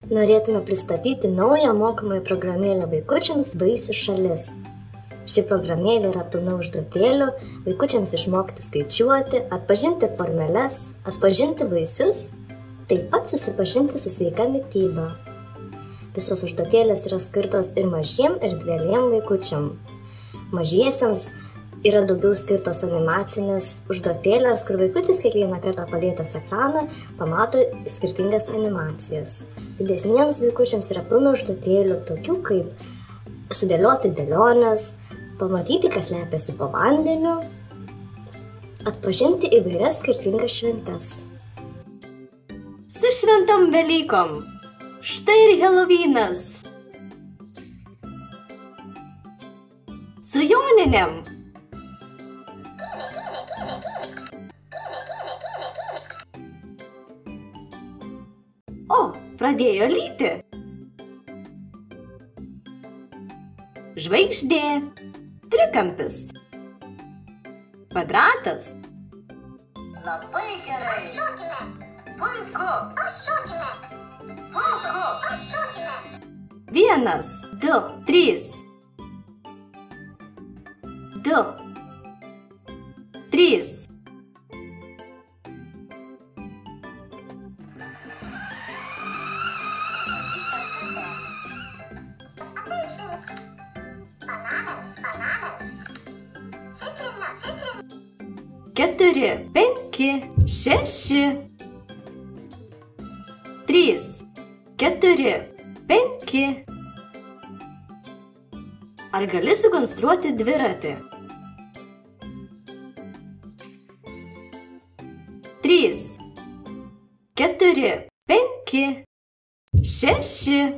Norėtume pristatyti naują mokomąją programėlę vaikučiams Vaisių šalis. Ši programėlė yra pilna užduotėlių, vaikučiams išmokti skaičiuoti, atpažinti formeles, atpažinti vaisius, taip pat susipažinti su sveika mityba. Visos užduotėlės yra skirtos ir mažiem, ir dideliem vaikučiam. Mažiesiems yra daugiau skirtos animacinės užduotėlės, kur vaikutis kiekvieną kartą palietęs ekraną pamato skirtingas animacijas. Didesniems vaikučiams yra pilna užduotėlių, tokių kaip sudėlioti dėliones, pamatyti, kas slepiasi po vandeniu, atpažinti įvairias skirtingas šventes. Su šventom Velykom! Štai ir Helovynas! Su Joninėm! O, pradėjo lyti! Žvaigždė, trikampis, kvadratas. Labai gerai! Puiku! Puiku! 1, 2, 3. 2, 3. Keturi, 5, 6. 3, 4, 5. Ar gali sukonstruoti dviratį? 3, 4, 5, 6.